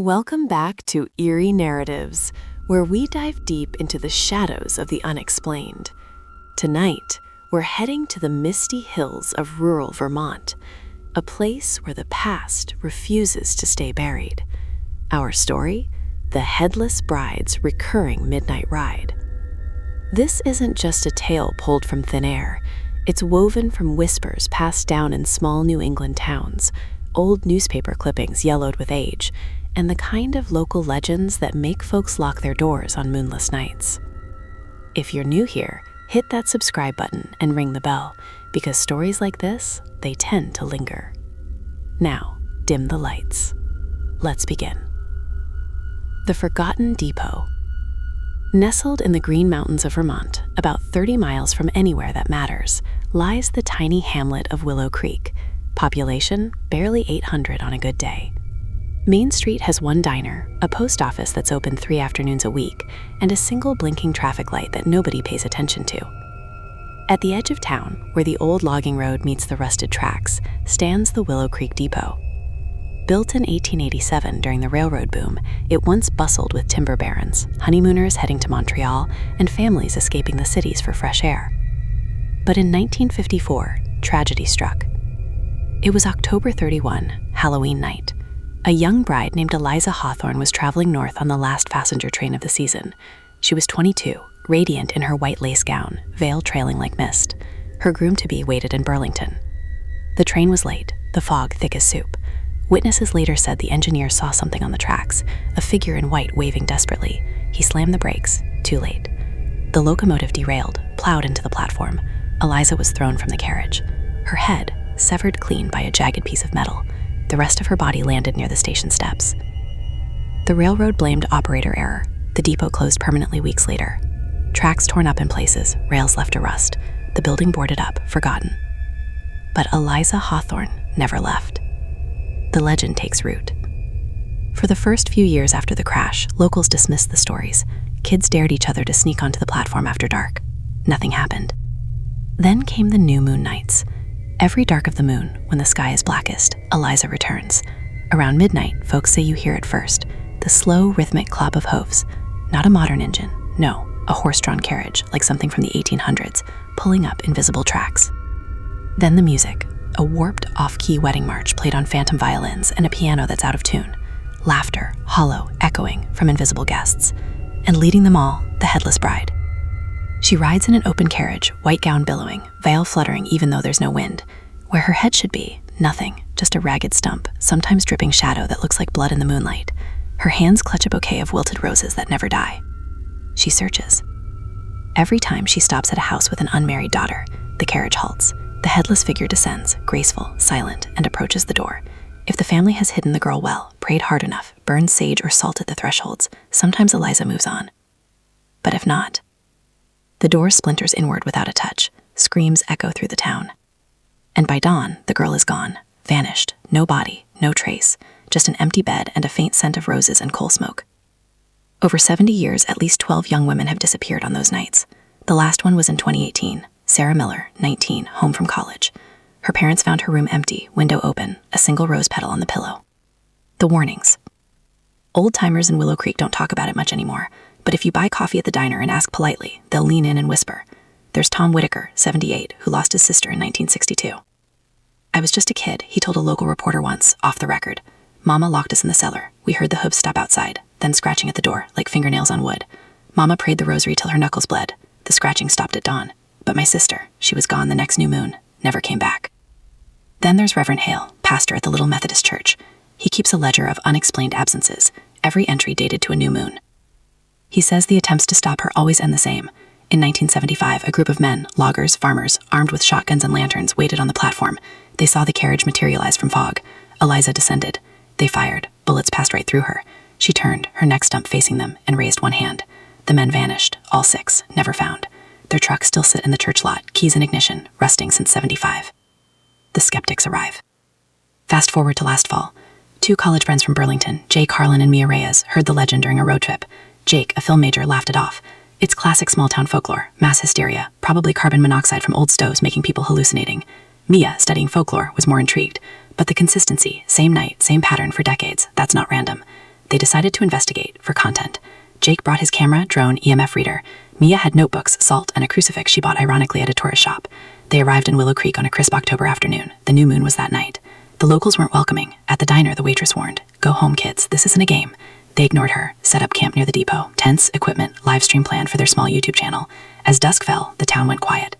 Welcome back to Eerie Narratives, where we dive deep into the shadows of the unexplained. Tonight, we're heading to the misty hills of rural Vermont, a place where the past refuses to stay buried. Our story? The Headless Bride's recurring midnight ride. This isn't just a tale pulled from thin air. It's woven from whispers passed down in small New England towns, old newspaper clippings yellowed with age, and the kind of local legends that make folks lock their doors on moonless nights. If you're new here, hit that subscribe button and ring the bell, because stories like this, they tend to linger. Now, dim the lights. Let's begin. The Forgotten Depot. Nestled in the Green Mountains of Vermont, about 30 miles from anywhere that matters, lies the tiny hamlet of Willow Creek. Population, barely 800 on a good day. Main Street has one diner, a post office that's open 3 afternoons a week, and a single blinking traffic light that nobody pays attention to. At the edge of town, where the old logging road meets the rusted tracks, stands the Willow Creek Depot. Built in 1887 during the railroad boom, it once bustled with timber barons, honeymooners heading to Montreal, and families escaping the cities for fresh air. But in 1954, tragedy struck. It was October 31, Halloween night. A young bride named Eliza Hawthorne was traveling north on the last passenger train of the season. She was 22, radiant in her white lace gown, veil trailing like mist. Her groom-to-be waited in Burlington. The train was late, the fog thick as soup. Witnesses later said the engineer saw something on the tracks, a figure in white waving desperately. He slammed the brakes, too late. The locomotive derailed, plowed into the platform. Eliza was thrown from the carriage. Her head, severed clean by a jagged piece of metal. The rest of her body landed near the station steps. The railroad blamed operator error. The depot closed permanently weeks later. Tracks torn up in places, rails left to rust. The building boarded up, forgotten. But Eliza Hawthorne never left. The legend takes root. For the first few years after the crash, locals dismissed the stories. Kids dared each other to sneak onto the platform after dark. Nothing happened. Then came the new moon nights. Every dark of the moon, when the sky is blackest, Eliza returns. Around midnight, folks say you hear it first, the slow, rhythmic clop of hooves. Not a modern engine, no, a horse-drawn carriage, like something from the 1800s, pulling up invisible tracks. Then the music, a warped, off-key wedding march played on phantom violins and a piano that's out of tune. Laughter, hollow, echoing from invisible guests. And leading them all, the Headless Bride. She rides in an open carriage, white gown billowing, veil fluttering even though there's no wind. Where her head should be, nothing, just a ragged stump, sometimes dripping shadow that looks like blood in the moonlight. Her hands clutch a bouquet of wilted roses that never die. She searches. Every time she stops at a house with an unmarried daughter, the carriage halts. The headless figure descends, graceful, silent, and approaches the door. If the family has hidden the girl well, prayed hard enough, burned sage or salt at the thresholds, sometimes Eliza moves on. But if not, the door splinters inward without a touch. Screams echo through the town. And by dawn, the girl is gone, vanished, no body, no trace, just an empty bed and a faint scent of roses and coal smoke. Over 70 years, at least 12 young women have disappeared on those nights. The last one was in 2018. Sarah Miller, 19, home from college. Her parents found her room empty, window open, a single rose petal on the pillow. The warnings. Old-timers in Willow Creek don't talk about it much anymore, but if you buy coffee at the diner and ask politely, they'll lean in and whisper. There's Tom Whitaker, 78, who lost his sister in 1962. I was just a kid, he told a local reporter once, off the record. Mama locked us in the cellar. We heard the hooves stop outside, then scratching at the door, like fingernails on wood. Mama prayed the rosary till her knuckles bled. The scratching stopped at dawn. But my sister, she was gone the next new moon, never came back. Then there's Reverend Hale, pastor at the Little Methodist Church. He keeps a ledger of unexplained absences, every entry dated to a new moon. He says the attempts to stop her always end the same. In 1975, a group of men, loggers, farmers, armed with shotguns and lanterns, waited on the platform. They saw the carriage materialize from fog. Eliza descended. They fired. Bullets passed right through her. She turned, her neck stump facing them, and raised one hand. The men vanished, all 6, never found. Their trucks still sit in the church lot, keys in ignition, rusting since 75. The skeptics arrive. Fast forward to last fall. 2 college friends from Burlington, Jay Carlin and Mia Reyes, heard the legend during a road trip. Jake, a film major, laughed it off. It's classic small-town folklore, mass hysteria, probably carbon monoxide from old stoves making people hallucinating. Mia, studying folklore, was more intrigued. But the consistency, same night, same pattern for decades, that's not random. they decided to investigate for content. Jake brought his camera, drone, EMF reader. Mia had notebooks, salt, and a crucifix she bought ironically at a tourist shop. They arrived in Willow Creek on a crisp October afternoon. The new moon was that night. The locals weren't welcoming. At the diner, the waitress warned, "Go home, kids. This isn't a game." They ignored her, set up camp near the depot, tents, equipment, live stream planned for their small YouTube channel. As dusk fell, the town went quiet.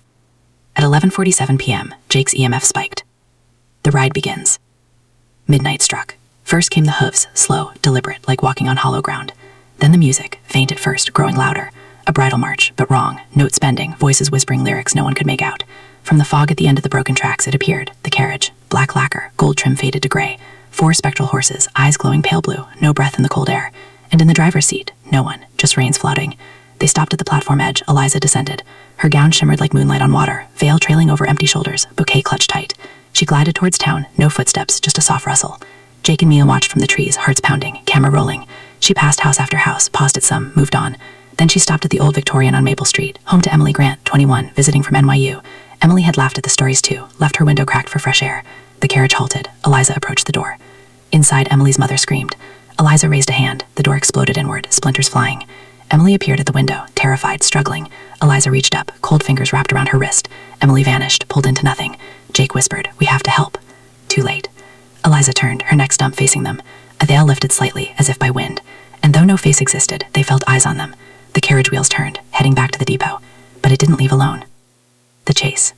At 11:47 p.m., Jake's EMF spiked. The ride begins. Midnight struck. First came the hooves, slow, deliberate, like walking on hollow ground. Then the music, faint at first, growing louder. A bridal march, but wrong, notes bending, voices whispering lyrics no one could make out. From the fog at the end of the broken tracks it appeared, the carriage, black lacquer, gold trim faded to gray. 4 spectral horses, eyes glowing pale blue, no breath in the cold air. And in the driver's seat, no one, just reins floating. They stopped at the platform edge. Eliza descended. Her gown shimmered like moonlight on water, veil trailing over empty shoulders, bouquet clutched tight. She glided towards town, no footsteps, just a soft rustle. Jake and Mia watched from the trees, hearts pounding, camera rolling. She passed house after house, paused at some, moved on. Then she stopped at the old Victorian on Maple Street, home to Emily Grant, 21, visiting from NYU. Emily had laughed at the stories too, left her window cracked for fresh air. The carriage halted. Eliza approached the door. Inside, Emily's mother screamed. Eliza raised a hand. The door exploded inward, splinters flying. Emily appeared at the window, terrified, struggling. Eliza reached up, cold fingers wrapped around her wrist. Emily vanished, pulled into nothing. Jake whispered, "We have to help." Too late. Eliza turned, her neck stump facing them. A veil lifted slightly, as if by wind. And though no face existed, they felt eyes on them. The carriage wheels turned, heading back to the depot. But it didn't leave alone. The chase.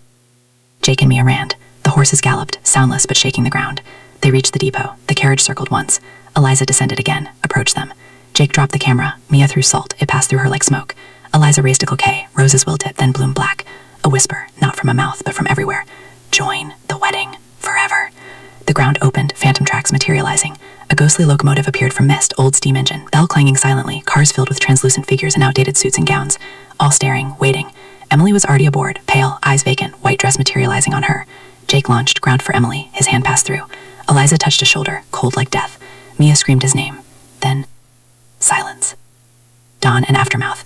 Jake and Mia ran. The horses galloped, soundless but shaking the ground. They reached the depot. The carriage circled once. Eliza descended again, approached them. Jake dropped the camera. Mia threw salt. It passed through her like smoke. Eliza raised a bouquet. Roses wilted, then bloomed black. A whisper, not from a mouth, but from everywhere. "Join the wedding. Forever." The ground opened, phantom tracks materializing. A ghostly locomotive appeared from mist, old steam engine, bell clanging silently, cars filled with translucent figures in outdated suits and gowns. All staring, waiting. Emily was already aboard, pale, eyes vacant, white dress materializing on her. Jake launched, ground for Emily. His hand passed through. Eliza touched his shoulder, cold like death. Mia screamed his name. Then, silence. Dawn and aftermath.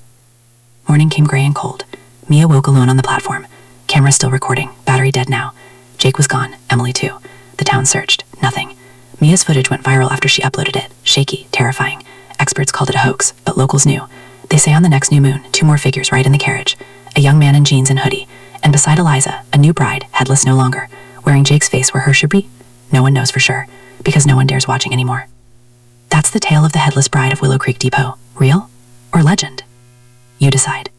Morning came gray and cold. Mia woke alone on the platform. Camera still recording, battery dead now. Jake was gone, Emily too. The town searched, nothing. Mia's footage went viral after she uploaded it, shaky, terrifying. Experts called it a hoax, but locals knew. They say on the next new moon, 2 more figures ride in the carriage. A young man in jeans and hoodie, and beside Eliza, a new bride, headless no longer, wearing Jake's face where hers should be. No one knows for sure, because no one dares watching anymore. That's the tale of the Headless Bride of Willow Creek Depot. Real or legend? You decide.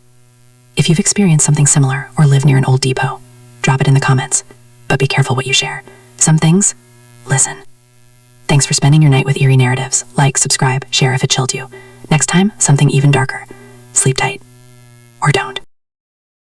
If you've experienced something similar or live near an old depot, drop it in the comments. But be careful what you share. Some things, listen. Thanks for spending your night with Eerie Narratives. Like, subscribe, share if it chilled you. Next time, something even darker. Sleep tight. Or don't.